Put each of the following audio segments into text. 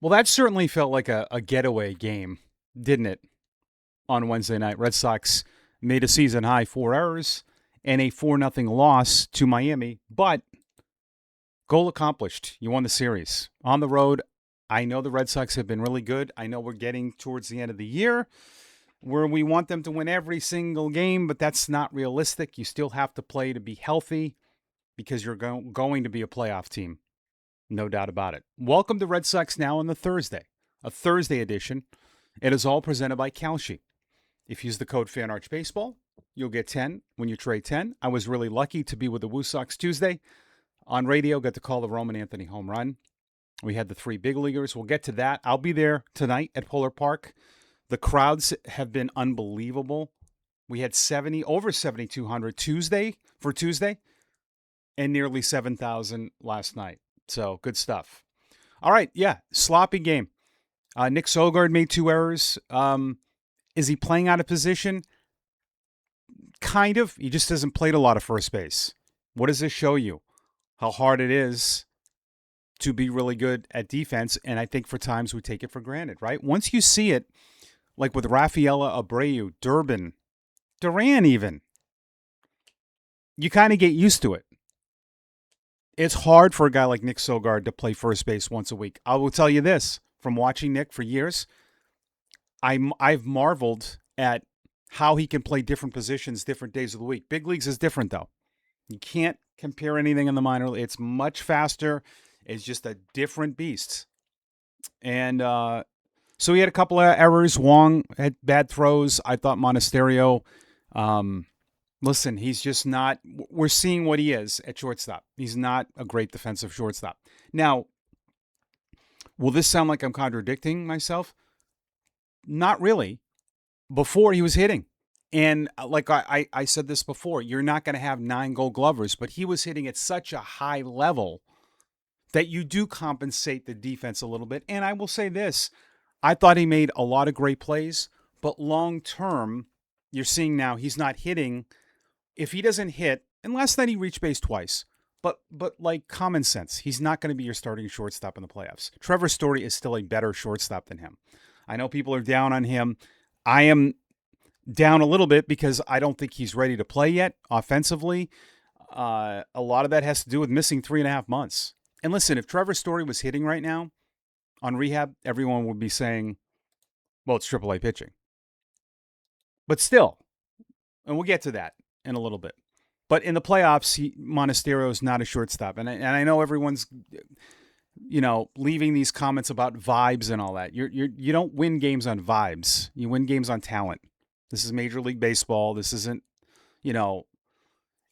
Well, that certainly felt like a getaway game, didn't it, on Wednesday night? Red Sox made a season high 4 errors and a 4-0 loss to Miami, but goal accomplished. You won the series. On the road, I know the Red Sox have been really good. I know we're getting towards the end of the year where we want them to win every single game, but that's not realistic. You still have to play to be healthy because you're going to be a playoff team. No doubt about it. Welcome to Red Sox Now on the Thursday, a Thursday edition. It is all presented by Kalshi. If you use the code FanArchBaseball, you'll get 10 when you trade 10. I was really lucky to be with the Woo Sox Tuesday. On radio, got to call the Roman Anthony home run. We had the 3 big leaguers. We'll get to that. I'll be there tonight at Polar Park. The crowds have been unbelievable. We had over 7,200 for Tuesday, and nearly 7,000 last night. So good stuff. All right, yeah, sloppy game. Nick Sogard made 2 errors. Is he playing out of position? Kind of. He just hasn't played a lot of first base. What does this show you? How hard it is to be really good at defense, and I think for times we take it for granted, right? Once you see it, like with Rafaela Abreu, Duran even, you kind of get used to it. It's hard for a guy like Nick Sogard to play first base once a week. I will tell you this, from watching Nick for years, I've marveled at how he can play different positions different days of the week. Big leagues is different, though. You can't compare anything in the minor. It's much faster. It's just a different beast. And so he had a couple of errors. Wong had bad throws. I thought Monasterio, listen, he's just not. We're seeing what he is at shortstop. He's not a great defensive shortstop. Now, will this sound like I'm contradicting myself? Not really. Before he was hitting. And like I said this before, you're not going to have 9 Gold Glovers, but he was hitting at such a high level that you do compensate the defense a little bit. And I will say this, I thought he made a lot of great plays, but long term, you're seeing now he's not hitting. If he doesn't hit, and last night he reached base twice, but like common sense, he's not going to be your starting shortstop in the playoffs. Trevor Story is still a better shortstop than him. I know people are down on him. I am down a little bit because I don't think he's ready to play yet offensively. A lot of that has to do with missing 3.5 months. And listen, if Trevor Story was hitting right now on rehab, everyone would be saying, well, it's AAA pitching. But still, and we'll get to that in a little bit. But in the playoffs, Monasterio is not a shortstop. And I know everyone's, leaving these comments about vibes and all that. You don't win games on vibes. You win games on talent. This is Major League Baseball. This isn't,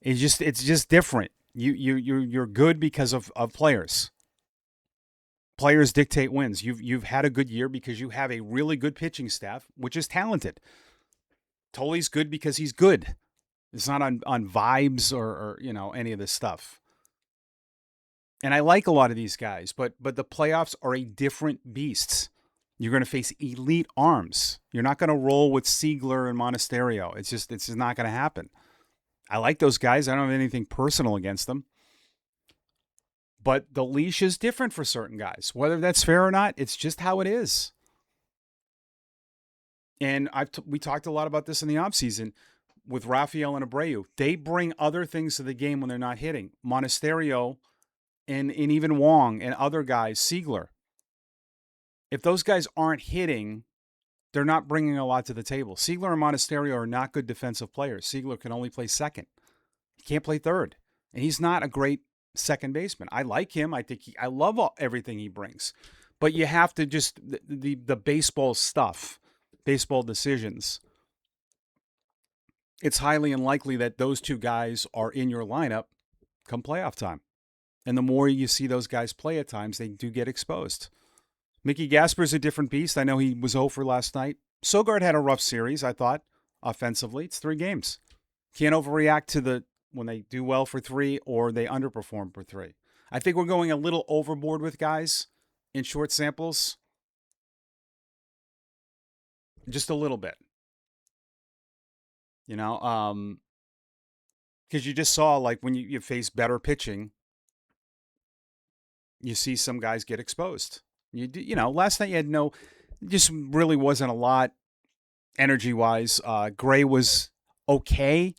it's just different. You're good because of players. Players dictate wins. You've had a good year because you have a really good pitching staff, which is talented. Toley's good because he's good. It's not on vibes or any of this stuff. And I like a lot of these guys, but the playoffs are a different beast. You're going to face elite arms. You're not going to roll with Siegler and Monasterio. It's just not going to happen. I like those guys. I don't have anything personal against them. But the leash is different for certain guys. Whether that's fair or not, it's just how it is. And we talked a lot about this in the offseason with Rafael and Abreu. They bring other things to the game when they're not hitting. Monasterio and even Wong and other guys, Siegler. If those guys aren't hitting, they're not bringing a lot to the table. Siegler and Monasterio are not good defensive players. Siegler can only play second. He can't play third. And he's not a great second baseman. I like him. I love everything he brings. But you have to just, the baseball stuff, baseball decisions, it's highly unlikely that those two guys are in your lineup come playoff time. And the more you see those guys play at times, they do get exposed. Mickey Gasper's a different beast. I know he was 0 for last night. Sogard had a rough series, I thought, offensively. It's 3 games. Can't overreact to when they do well for 3 or they underperform for 3. I think we're going a little overboard with guys in short samples. Just a little bit. Because you just saw, like, when you face better pitching, you see some guys get exposed. Last night you had just really wasn't a lot energy wise. Gray was okay.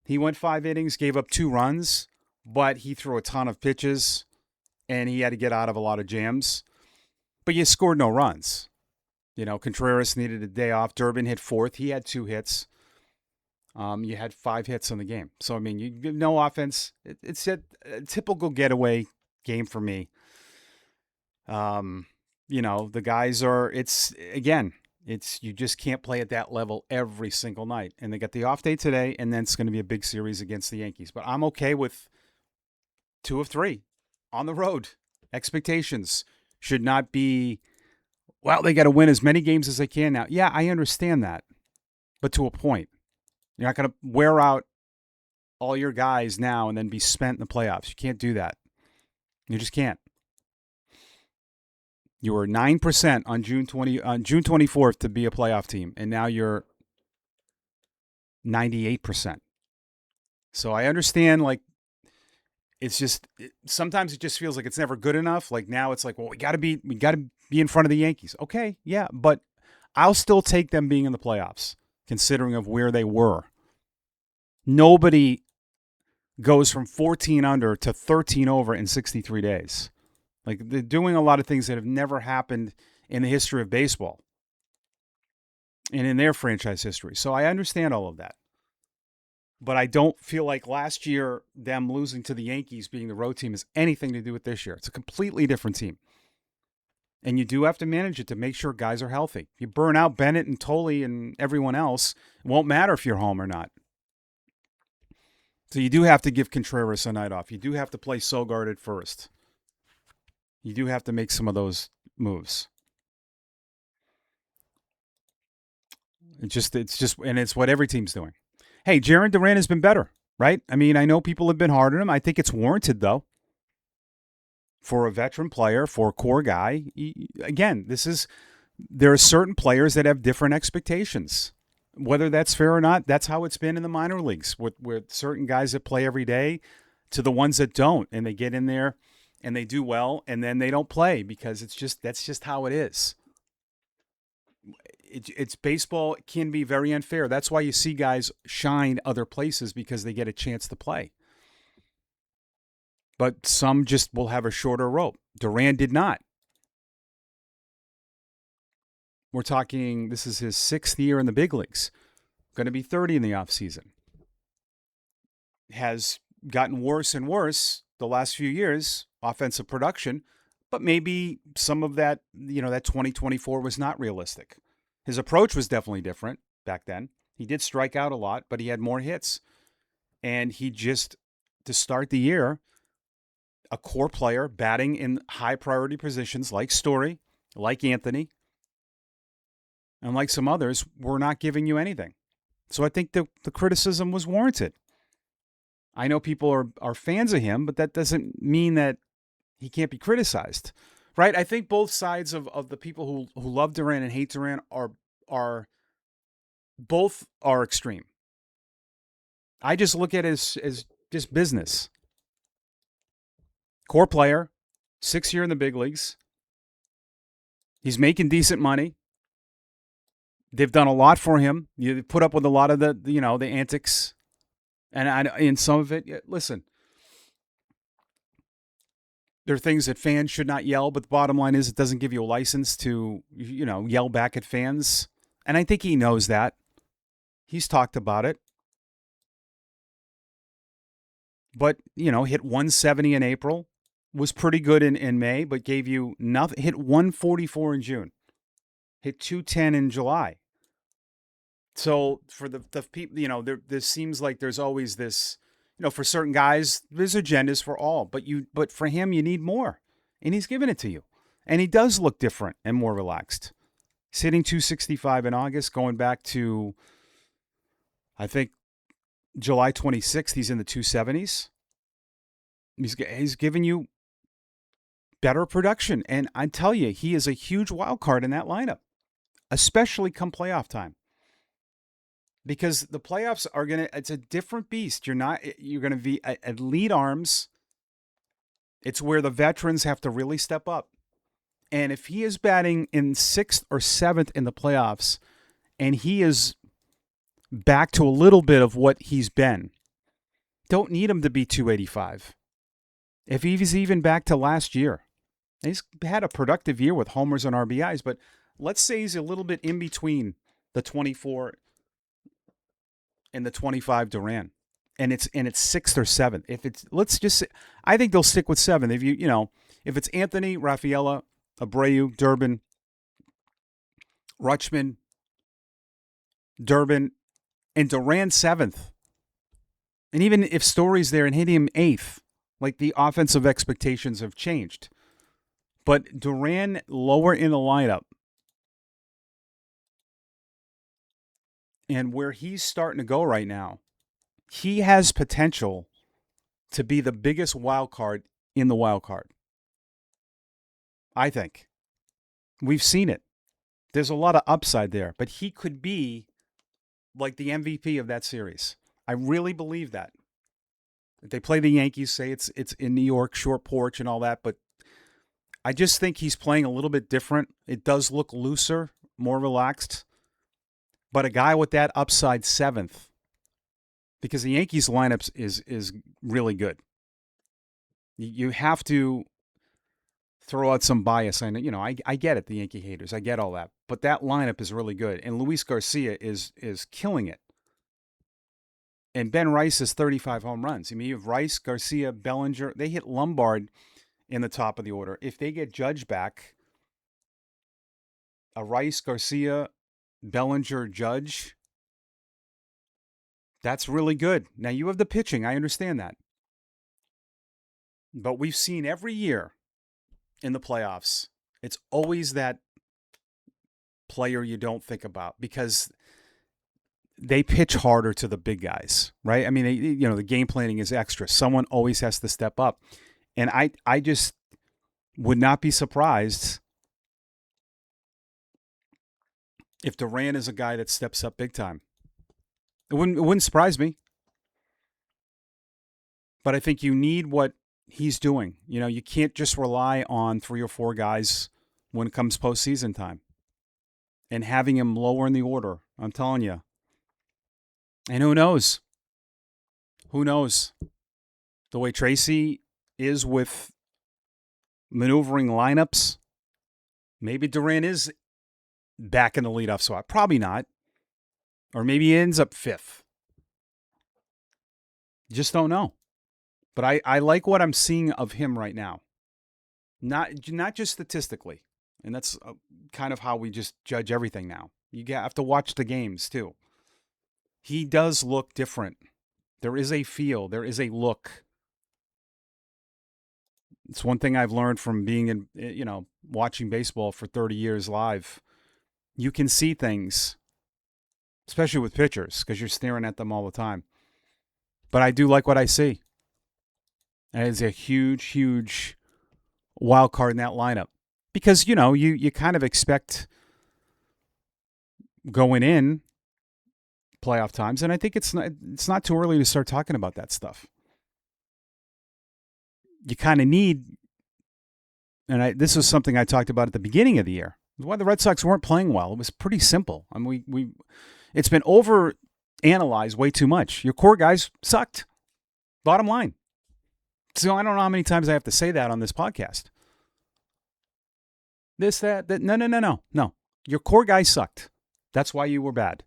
He went 5 innings, gave up 2 runs, but he threw a ton of pitches and he had to get out of a lot of jams. But you scored no runs. Contreras needed a day off. Durbin hit fourth. He had 2 hits. You had 5 hits in the game. So, I mean, you no offense. It's a typical getaway game for me. The guys you just can't play at that level every single night. And they got the off day today, and then it's going to be a big series against the Yankees. But I'm okay with 2 of 3 on the road. Expectations should not be, they got to win as many games as they can now. Yeah, I understand that. But to a point. You're not going to wear out all your guys now and then be spent in the playoffs. You can't do that. You just can't. You were 9% on June 24th to be a playoff team, and now you're 98%. So I understand, it's just sometimes it just feels like it's never good enough. Like now it's like, we got to be in front of the Yankees. Okay, yeah, but I'll still take them being in the playoffs, considering of where they were. Nobody goes from 14 under to 13 over in 63 days. Like, they're doing a lot of things that have never happened in the history of baseball and in their franchise history. So I understand all of that. But I don't feel like last year them losing to the Yankees being the road team has anything to do with this year. It's a completely different team. And you do have to manage it to make sure guys are healthy. You burn out Bennett and Tolle and everyone else, it won't matter if you're home or not. So you do have to give Contreras a night off. You do have to play Sogard at first. You do have to make some of those moves. It's what every team's doing. Hey, Jarren Duran has been better, right? I mean, I know people have been hard on him. I think it's warranted, though. For a veteran player, for a core guy, again, there are certain players that have different expectations. Whether that's fair or not, that's how it's been in the minor leagues with certain guys that play every day to the ones that don't, and they get in there and they do well, and then they don't play because that's just how it is. It's baseball can be very unfair. That's why you see guys shine other places because they get a chance to play. But some just will have a shorter rope. Duran did not. We're talking, this is his 6th year in the big leagues. Going to be 30 in the offseason. Has gotten worse and worse the last few years, offensive production, but maybe some of that, that 2024 was not realistic. His approach was definitely different back then. He did strike out a lot, but he had more hits. And he just, to start the year, a core player batting in high priority positions like Story, like Anthony, and like some others, were not giving you anything. So I think the criticism was warranted. I know people are fans of him, but that doesn't mean that he can't be criticized, right? I think both sides of the people who love Duran and hate Duran are both are extreme. I just look at it as just business. Core player, 6th year in the big leagues. He's making decent money. They've done a lot for him. You put up with a lot of the antics, and some of it. Listen, there are things that fans should not yell, but the bottom line is it doesn't give you a license to yell back at fans, and I think he knows that. He's talked about it, but hit 170 in April, was pretty good in May, but gave you nothing. Hit 144 in June, hit 210 in July. So for the people, there seems like there's always this, for certain guys, there's agendas for all, but for him, you need more, and he's giving it to you, and he does look different and more relaxed. He's hitting 265 in August, going back to, I think, July 26th. He's in the 270s. He's giving you better production, and I tell you, he is a huge wild card in that lineup, especially come playoff time. Because the playoffs it's a different beast. You're going to be at lead arms. It's where the veterans have to really step up. And if he is batting in 6th or 7th in the playoffs and he is back to a little bit of what he's been, don't need him to be 285. If he's even back to last year, he's had a productive year with homers and RBIs, but let's say he's a little bit in between the 24 and the 25 Duran. And it's 6th or 7th. If it's let's just say, I think they'll stick with 7. If it's Anthony, Rafaela, Abreu, Durbin, Rutschman, Durbin, and Duran 7th. And even if Story's there and hitting him 8th, like the offensive expectations have changed. But Duran lower in the lineup. And where he's starting to go right now, he has potential to be the biggest wild card in the wild card. I think. We've seen it. There's a lot of upside there, but he could be like the MVP of that series. I really believe that. They play the Yankees, say it's in New York, short porch and all that, but I just think he's playing a little bit different. It does look looser, more relaxed. But a guy with that upside 7th, because the Yankees lineups is really good. You have to throw out some bias. I get it, the Yankee haters. I get all that. But that lineup is really good. And Luis Garcia is killing it. And Ben Rice has 35 home runs. I mean, you have Rice, Garcia, Bellinger. They hit Lombard in the top of the order. If they get Judge back, a Rice, Garcia, Bellinger, Judge, that's really good. Now, you have the pitching. I understand that. But we've seen every year in the playoffs, it's always that player you don't think about because they pitch harder to the big guys, right? I mean, the game planning is extra. Someone always has to step up. And I just would not be surprised if Duran is a guy that steps up big time. It wouldn't surprise me. But I think you need what he's doing. You can't just rely on 3 or 4 guys when it comes postseason time. And having him lower in the order, I'm telling you. And who knows? Who knows? The way Tracy is with maneuvering lineups, maybe Duran is back in the leadoff spot. Probably not. Or maybe he ends up 5th. Just don't know. But I like what I'm seeing of him right now. Not just statistically. And that's kind of how we just judge everything now. You have to watch the games too. He does look different. There is a feel. There is a look. It's one thing I've learned from being in, watching baseball for 30 years live. You can see things, especially with pitchers, because you're staring at them all the time. But I do like what I see. And it's a huge, huge wild card in that lineup. Because, you kind of expect going in playoff times, and I think it's not too early to start talking about that stuff. You kind of need, and this was something I talked about at the beginning of the year, why the Red Sox weren't playing well. It was pretty simple. I mean, it's been over analyzed way too much. Your core guys sucked. Bottom line. So I don't know how many times I have to say that on this podcast. This, that, no. Your core guys sucked. That's why you were bad.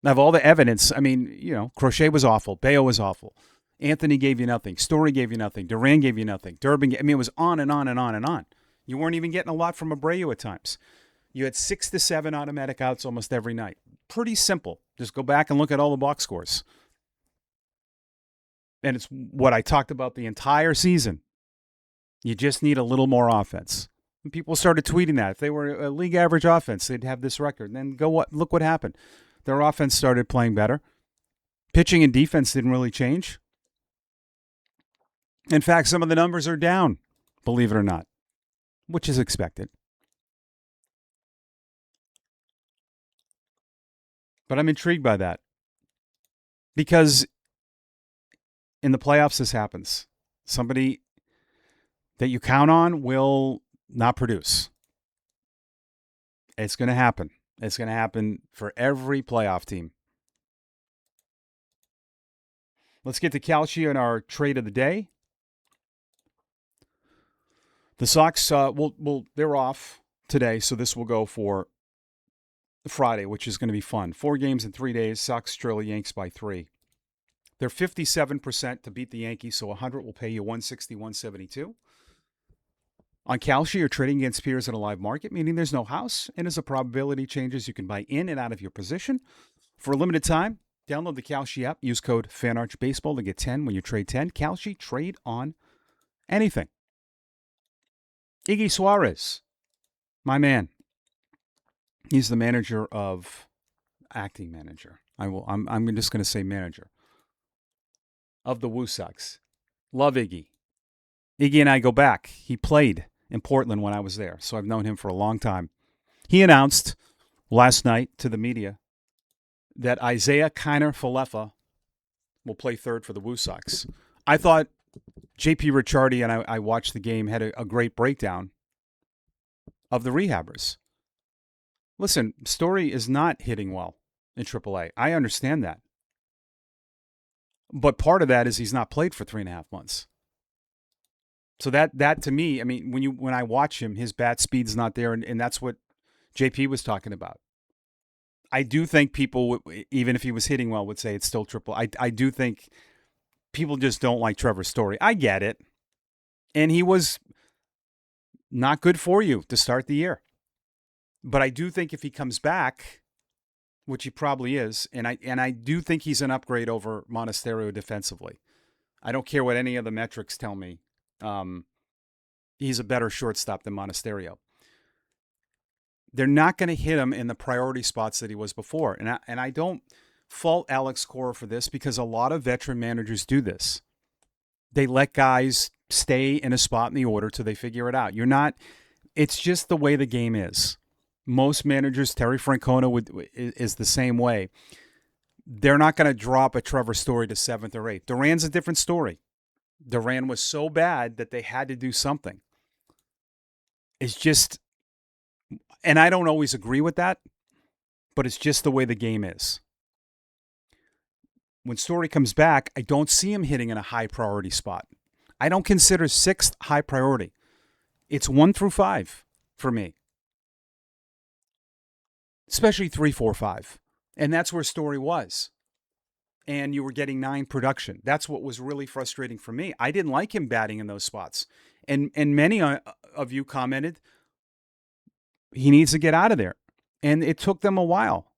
I have all the evidence. I mean, Crochet was awful. Bayo was awful. Anthony gave you nothing. Story gave you nothing. Duran gave you nothing. Durbin, it was on and on and on and on. You weren't even getting a lot from Abreu at times. You had 6 to 7 automatic outs almost every night. Pretty simple. Just go back and look at all the box scores. And it's what I talked about the entire season. You just need a little more offense. And people started tweeting that. If they were a league average offense, they'd have this record. And then look what happened. Their offense started playing better. Pitching and defense didn't really change. In fact, some of the numbers are down, believe it or not, which is expected. But I'm intrigued by that because in the playoffs, this happens. Somebody that you count on will not produce. It's going to happen. It's going to happen for every playoff team. Let's get to Calci and our trade of the day. The Sox, they're off today, so this will go for Friday, which is going to be fun. 4 games in 3 days. Sox trail the Yanks by 3. They're 57% to beat the Yankees, so 100 will pay you 160, 172. On Calci, you're trading against peers in a live market, meaning there's no house, and as the probability changes, you can buy in and out of your position. For a limited time, download the Calci app. Use code FANARCHBASEBALL to get 10 when you trade 10. Calci, trade on anything. Iggy Suarez, my man. He's the manager of acting manager. I'm just going to say manager of the Woo Sox. Love Iggy. Iggy and I go back. He played in Portland when I was there, so I've known him for a long time. He announced last night to the media that Isaiah Kiner-Falefa will play third for the Woo Sox. I thought J.P. Ricciardi, and I watched the game, had a great breakdown of the rehabbers. Listen, Story is not hitting well in AAA. I understand that. But part of that is he's not played for 3.5 months. So that to me, I mean, when I watch him, his bat speed's not there, and that's what JP was talking about. I do think people, even if he was hitting well, would say it's still triple. I do think people just don't like Trevor Story. I get it. And he was not good for you to start the year. But I do think if he comes back, which he probably is, and I do think he's an upgrade over Monasterio defensively. I don't care what any of the metrics tell me. He's a better shortstop than Monasterio. They're not going to hit him in the priority spots that he was before. And I don't fault Alex Cora for this because a lot of veteran managers do this. They let guys stay in a spot in the order till they figure it out. It's just the way the game is. Most managers, Terry Francona is the same way. They're not going to drop a Trevor Story to 7th or 8th. Duran's a different story. Duran was so bad that they had to do something. It's just, and I don't always agree with that, but it's just the way the game is. When Story comes back, I don't see him hitting in a high priority spot. I don't consider 6th high priority. It's 1 through 5 for me. Especially 3, 4, 5. And that's where Story was. And you were getting 9 production. That's what was really frustrating for me. I didn't like him batting in those spots. And many of you commented, he needs to get out of there. And it took them a while.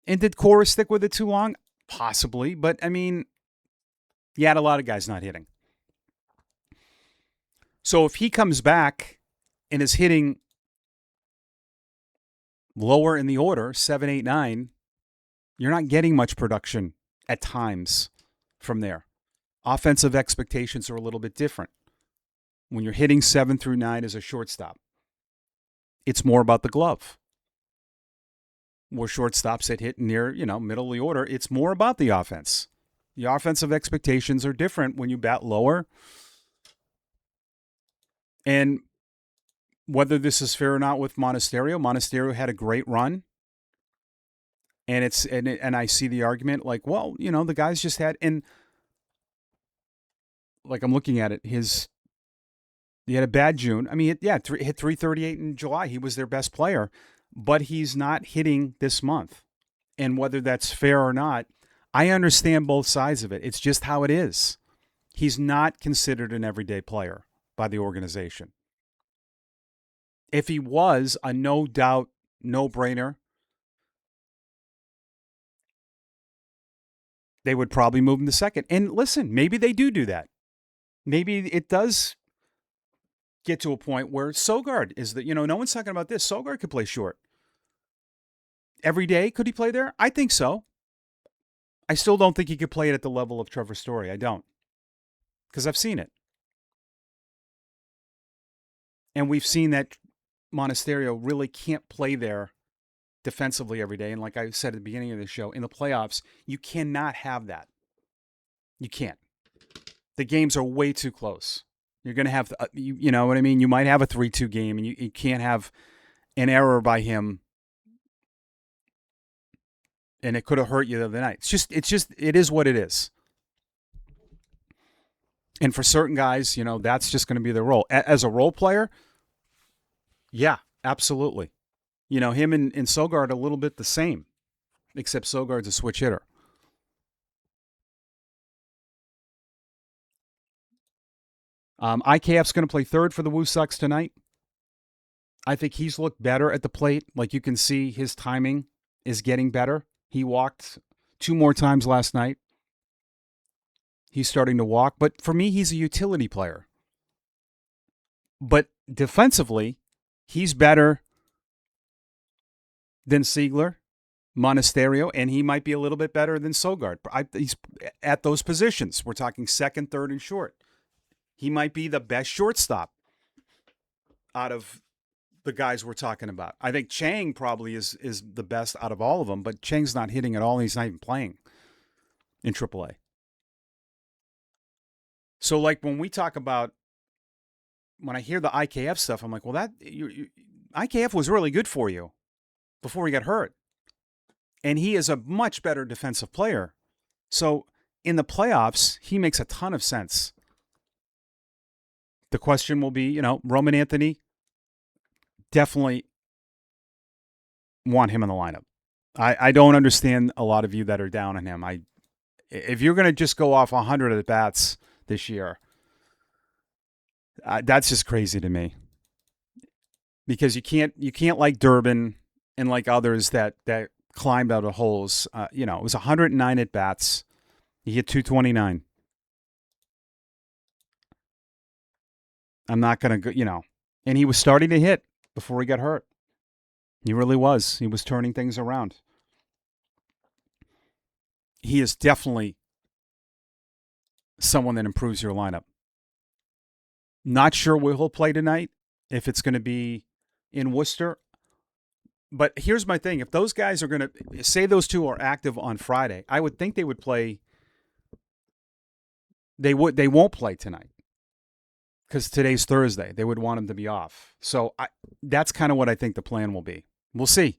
And did Cora stick with it too long? Possibly. But, I mean, you had a lot of guys not hitting. So if he comes back and is hitting lower in the order, 7, 8, 9, you're not getting much production at times from there. Offensive expectations are a little bit different. When you're hitting 7 through 9 as a shortstop, it's more about the glove. Where shortstops that hit near, middle of the order, it's more about the offense. The offensive expectations are different when you bat lower. And whether this is fair or not with Monasterio had a great run. And I see the argument like, well, the guys just had, and like I'm looking at it, he had a bad June. I mean, hit 338 in July. He was their best player, but he's not hitting this month. And whether that's fair or not, I understand both sides of it. It's just how it is. He's not considered an everyday player by the organization. If he was a no doubt, no-brainer, they would probably move him to second. And listen, maybe they do that. Maybe it does get to a point where Sogard is that, no one's talking about this. Sogard could play short. Every day, could he play there? I think so. I still don't think he could play it at the level of Trevor Story. I don't. Because I've seen it. And we've seen that Monasterio really can't play there defensively every day. And like I said at the beginning of the show, in the playoffs, you cannot have that. You can't. The games are way too close. You're going to have, you know what I mean? You might have a 3-2 game, and you can't have an error by him, and it could have hurt you the other night. It is what it is. And for certain guys, that's just going to be their role. As a role player, yeah, absolutely. Him and Sogard a little bit the same, except Sogard's a switch hitter. IKF's going to play third for the Woo Sox tonight. I think he's looked better at the plate. Like you can see, his timing is getting better. He walked 2 more times last night. He's starting to walk. But for me, he's a utility player. But defensively, he's better than Siegler, Monasterio, and he might be a little bit better than Sogard. He's at those positions. We're talking second, third, and short. He might be the best shortstop out of the guys we're talking about. I think Chang probably is the best out of all of them, but Chang's not hitting at all, and he's not even playing in AAA. So, like, when we talk about, when I hear the IKF stuff, I'm like, well, IKF was really good for you before he got hurt. And he is a much better defensive player. So, in the playoffs, he makes a ton of sense. The question will be, Roman Anthony, definitely want him in the lineup. I don't understand a lot of you that are down on him. If you're going to just go off 100 at bats this year, that's just crazy to me. Because you can't like Durbin and like others that climbed out of holes. It was 109 at bats. He hit 229. I'm not going to go, and he was starting to hit before he got hurt. He really was. He was turning things around. He is definitely someone that improves your lineup. Not sure where he'll play tonight, if it's going to be in Worcester. But here's my thing. If those guys are going to, say those two are active on Friday, I would think they would play. They won't play tonight because today's Thursday. They would want them to be off. So that's kind of what I think the plan will be. We'll see.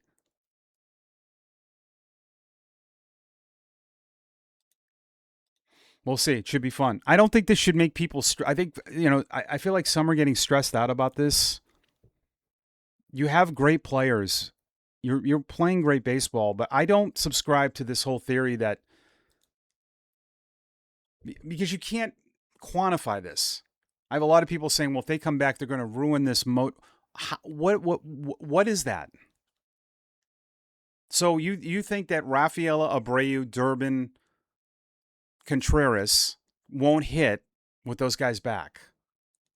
We'll see. It should be fun. I don't think this should make people. I think, I feel like some are getting stressed out about this. You have great players. You're playing great baseball, but I don't subscribe to this whole theory that, because you can't quantify this. I have a lot of people saying, well, if they come back, they're going to ruin this what is that? So you think that Rafaela, Abreu, Durbin, Contreras won't hit with those guys back?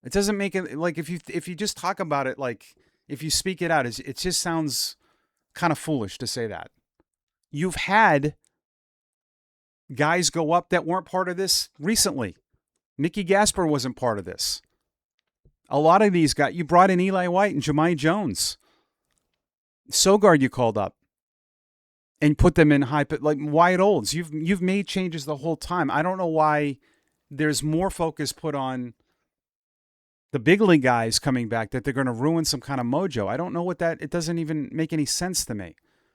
It doesn't make it, like, if you just talk about it, like, if you speak it out, it just sounds kind of foolish to say that. You've had guys go up that weren't part of this recently. Mickey Gasper wasn't part of this. A lot of these guys, you brought in Eli White and Jahmai Jones. Sogard you called up and put them in high, like Wyatt Olds. You've made changes the whole time. I don't know why there's more focus put on the big league guys coming back, that they're going to ruin some kind of mojo. I don't know what that, it doesn't even make any sense to me.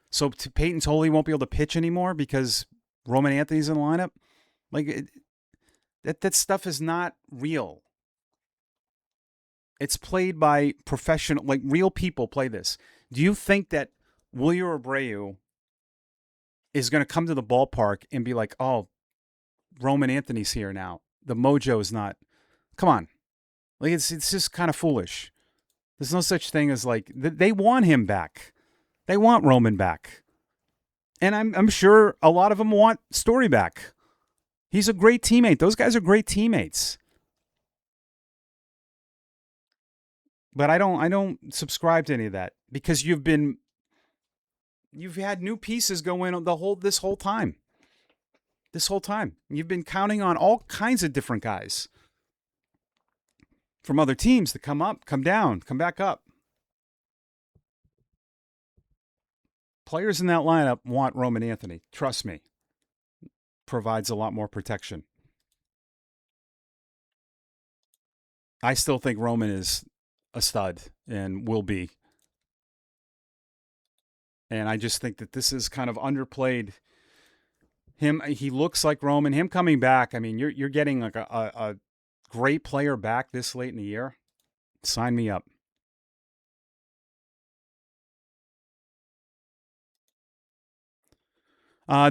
So Peyton Tolley won't be able to pitch anymore because Roman Anthony's in the lineup? Like, that stuff is not real. It's played by professional, like real people play this. Do you think that Wilyer Abreu is going to come to the ballpark and be like, oh, Roman Anthony's here now? The mojo is not. Come on. Like, it's just kind of foolish. There's no such thing as, like, they want him back. They want Roman back. And I'm sure a lot of them want Story back. He's a great teammate. Those guys are great teammates. But I don't subscribe to any of that, because you've had new pieces go in this whole time. This whole time. You've been counting on all kinds of different guys from other teams to come up, come down, come back up. Players in that lineup want Roman Anthony. Trust me. Provides a lot more protection. I still think Roman is a stud and will be. And I just think that this is kind of underplayed. He looks like Roman. Him coming back, I mean, you're getting like a great player back this late in the year. Sign me up.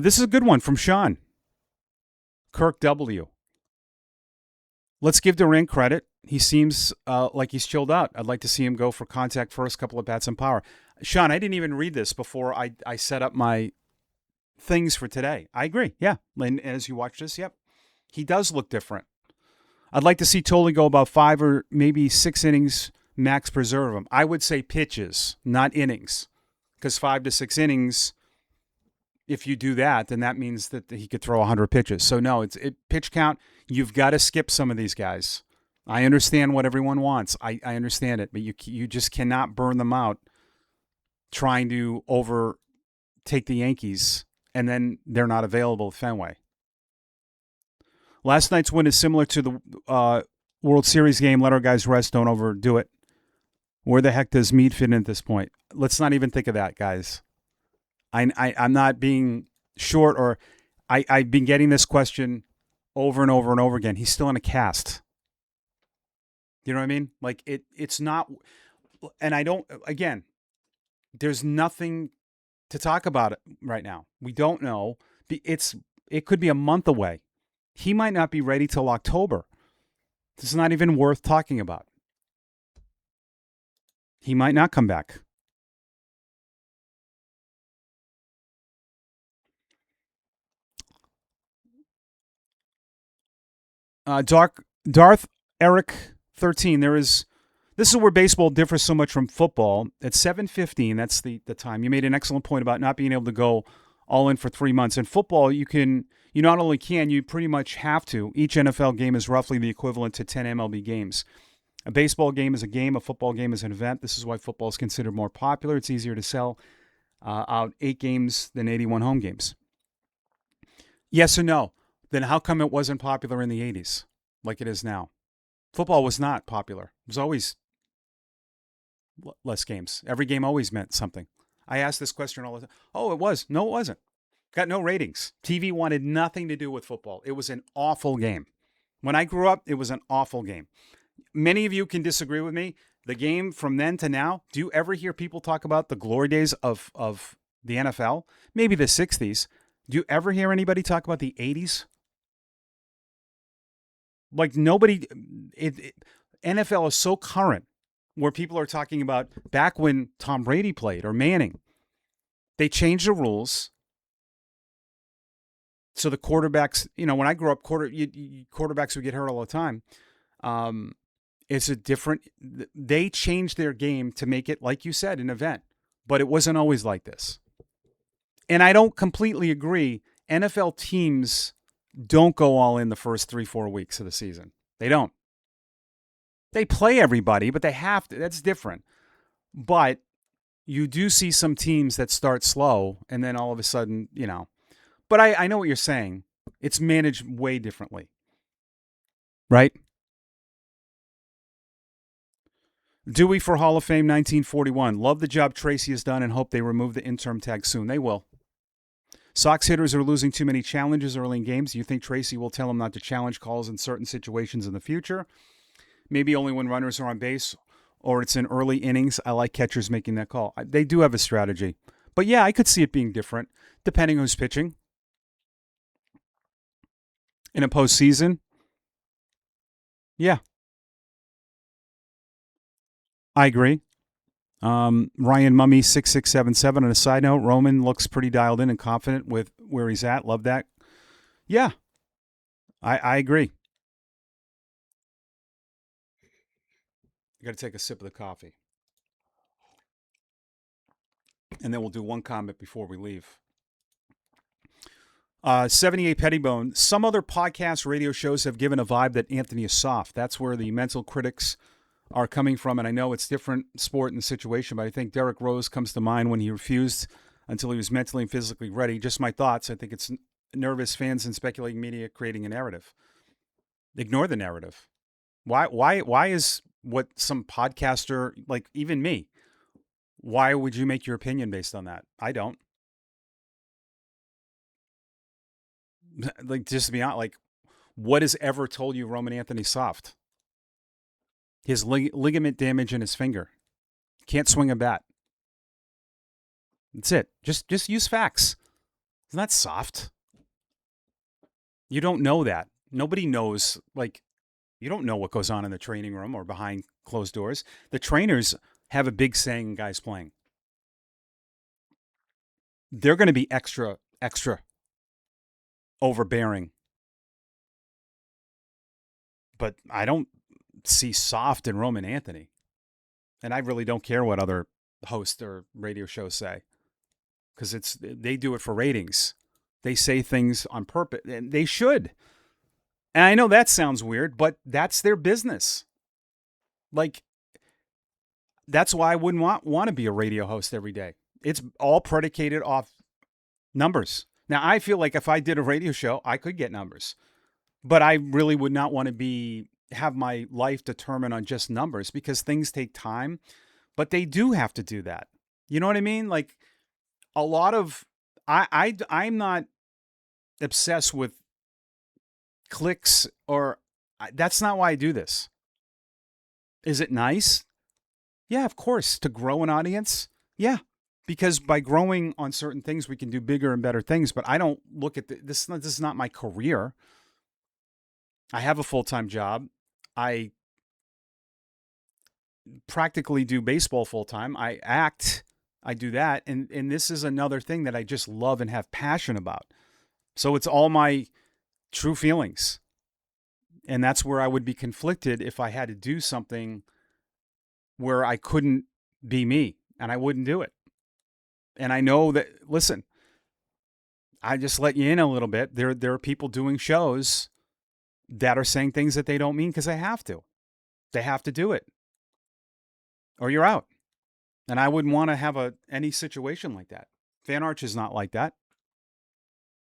This is a good one from Sean. Kirk W. Let's give Durant credit. He seems like he's chilled out. I'd like to see him go for contact first, couple of bats and power. Sean, I didn't even read this before I set up my things for today. I agree. Yeah. And as you watch this, yep. He does look different. I'd like to see Tolley go about 5 or maybe 6 innings max, preserve him. I would say pitches, not innings. Because 5 to 6 innings, if you do that, then that means that he could throw 100 pitches. So no, pitch count. You've got to skip some of these guys. I understand what everyone wants. I understand it, but you just cannot burn them out trying to overtake the Yankees, and then they're not available at Fenway. Last night's win is similar to the World Series game. Let our guys rest. Don't overdo it. Where the heck does Mead fit in at this point? Let's not even think of that, guys. I'm not being short, or I've been getting this question over and over and over again. He's still in a cast. You know what I mean? Like it's not, and I don't. Again, there's nothing to talk about it right now. We don't know. It could be a month away. He might not be ready till October. This is not even worth talking about. He might not come back. Darth Eric 13. This is where baseball differs so much from football. At 7:15, that's the time. You made an excellent point about not being able to go all in for 3 months. In football, you not only can, you pretty much have to. Each NFL game is roughly the equivalent to 10 MLB games. A baseball game is a game. A football game is an event. This is why football is considered more popular. It's easier to sell out 8 games than 81 home games. Yes or no? Then how come it wasn't popular in the 80s like it is now? Football was not popular. It was always less games. Every game always meant something. I asked this question all the time. Oh, it was. No, it wasn't. Got no ratings. TV wanted nothing to do with football. It was an awful game. When I grew up, it was an awful game. Many of you can disagree with me. The game from then to now, do you ever hear people talk about the glory days of the NFL? Maybe the 60s. Do you ever hear anybody talk about the 80s? Like nobody, NFL is so current where people are talking about back when Tom Brady played or Manning. They changed the rules. So the quarterbacks, when I grew up, quarterbacks would get hurt all the time. It's a different, they changed their game to make it, like you said, an event. But it wasn't always like this. And I don't completely agree. NFL teams don't go all in the first 3-4 weeks of the season. They don't. They play everybody, but they have to. That's different. But you do see some teams that start slow and then all of a sudden, But I know what you're saying. It's managed way differently. Right? Dewey for Hall of Fame 1941. Love the job Tracy has done and hope they remove the interim tag soon. They will. Sox hitters are losing too many challenges early in games. Do you think Tracy will tell them not to challenge calls in certain situations in the future? Maybe only when runners are on base or it's in early innings. I like catchers making that call. They do have a strategy. But yeah, I could see it being different depending who's pitching. In a postseason, yeah, I agree. Ryan Mummy 6677. On a side note, Roman looks pretty dialed in and confident with where he's at. Love that. Yeah, I agree. You got to take a sip of the coffee, and then we'll do one comment before we leave. 78 Pettibone. Some other podcast radio shows have given a vibe that Anthony is soft. That's where the mental critics are coming from. And I know it's different sport and situation, but I think Derek Rose comes to mind when he refused until he was mentally and physically ready. Just my thoughts. I think it's nervous fans and speculating media creating a narrative. Ignore the narrative. Why is what some podcaster, like even me, why would you make your opinion based on that? I don't. Like, just to be honest, like, what has ever told you Roman Anthony's soft? His ligament damage in his finger. Can't swing a bat. That's it. Just use facts. It's not soft. You don't know that. Nobody knows. Like, you don't know what goes on in the training room or behind closed doors. The trainers have a big saying in guys playing. They're going to be extra overbearing. But I don't see soft in Roman Anthony. And I really don't care what other hosts or radio shows say, because they do it for ratings. They say things on purpose, and they should. And I know that sounds weird, but that's their business. Like, that's why I wouldn't want to be a radio host every day. It's all predicated off numbers. Now, I feel like if I did a radio show, I could get numbers, but I really would not want to have my life determined on just numbers, because things take time, but they do have to do that. You know what I mean? Like, a lot of, I'm not obsessed with clicks, or that's not why I do this. Is it nice? Yeah, of course. To grow an audience? Yeah. Because by growing on certain things, we can do bigger and better things. But I don't look at this. This is not my career. I have a full-time job. I practically do baseball full-time. I act. I do that. And this is another thing that I just love and have passion about. So it's all my true feelings. And that's where I would be conflicted if I had to do something where I couldn't be me, and I wouldn't do it. And I know that, listen, I just let you in a little bit. There are people doing shows that are saying things that they don't mean because they have to. They have to do it, or you're out. And I wouldn't want to have any situation like that. Fan Arch is not like that.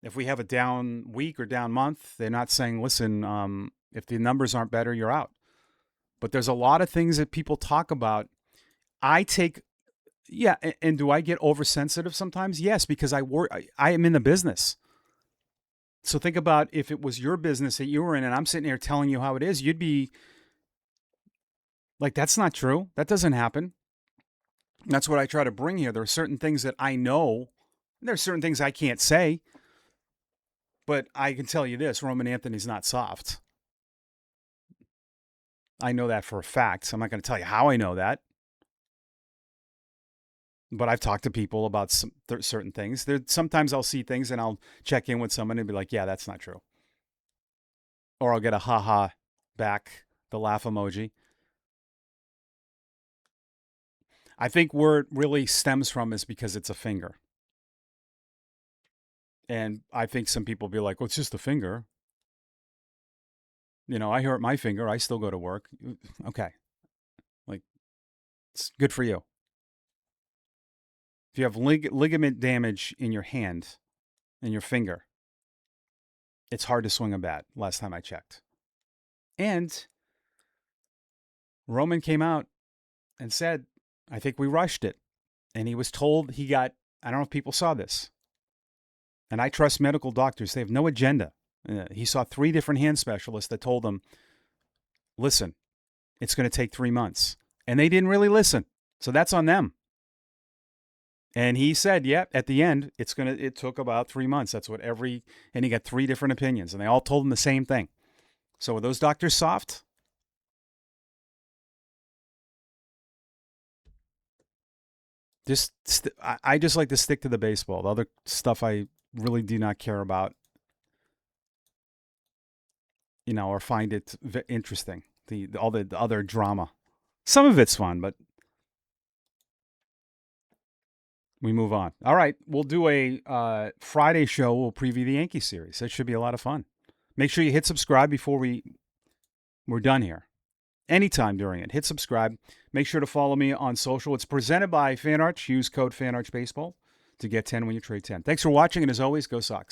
If we have a down week or down month, they're not saying, listen, if the numbers aren't better, you're out. But there's a lot of things that people talk about. I do I get oversensitive sometimes? Yes, because I am in the business. So think about if it was your business that you were in and I'm sitting here telling you how it is, you'd be like, that's not true. That doesn't happen. That's what I try to bring here. There are certain things that I know. There are certain things I can't say. But I can tell you this, Roman Anthony's not soft. I know that for a fact. So I'm not going to tell you how I know that. But I've talked to people about certain things. Sometimes I'll see things and I'll check in with someone and be like, yeah, that's not true. Or I'll get a ha-ha back, the laugh emoji. I think where it really stems from is because it's a finger. And I think some people be like, well, it's just a finger. You know, I hurt my finger. I still go to work. Okay. Like, it's good for you. If you have ligament damage in your hand, in your finger, it's hard to swing a bat, last time I checked. And Roman came out and said, I think we rushed it. And he was told I don't know if people saw this. And I trust medical doctors. They have no agenda. He saw 3 different hand specialists that told him, listen, it's going to take 3 months. And they didn't really listen. So that's on them. And he said, yeah, at the end, it took about 3 months. That's what and he got 3 different opinions, and they all told him the same thing. So were those doctors soft? I just like to stick to the baseball. The other stuff I really do not care about, or find it interesting. All the other drama. Some of it's fun, but we move on. All right, we'll do a Friday show. We'll preview the Yankee series. That should be a lot of fun. Make sure you hit subscribe before we're done here. Anytime during it, hit subscribe. Make sure to follow me on social. It's presented by Fan Arch. Use code FanArchBaseball to get 10 when you trade 10. Thanks for watching, and as always, go Sox.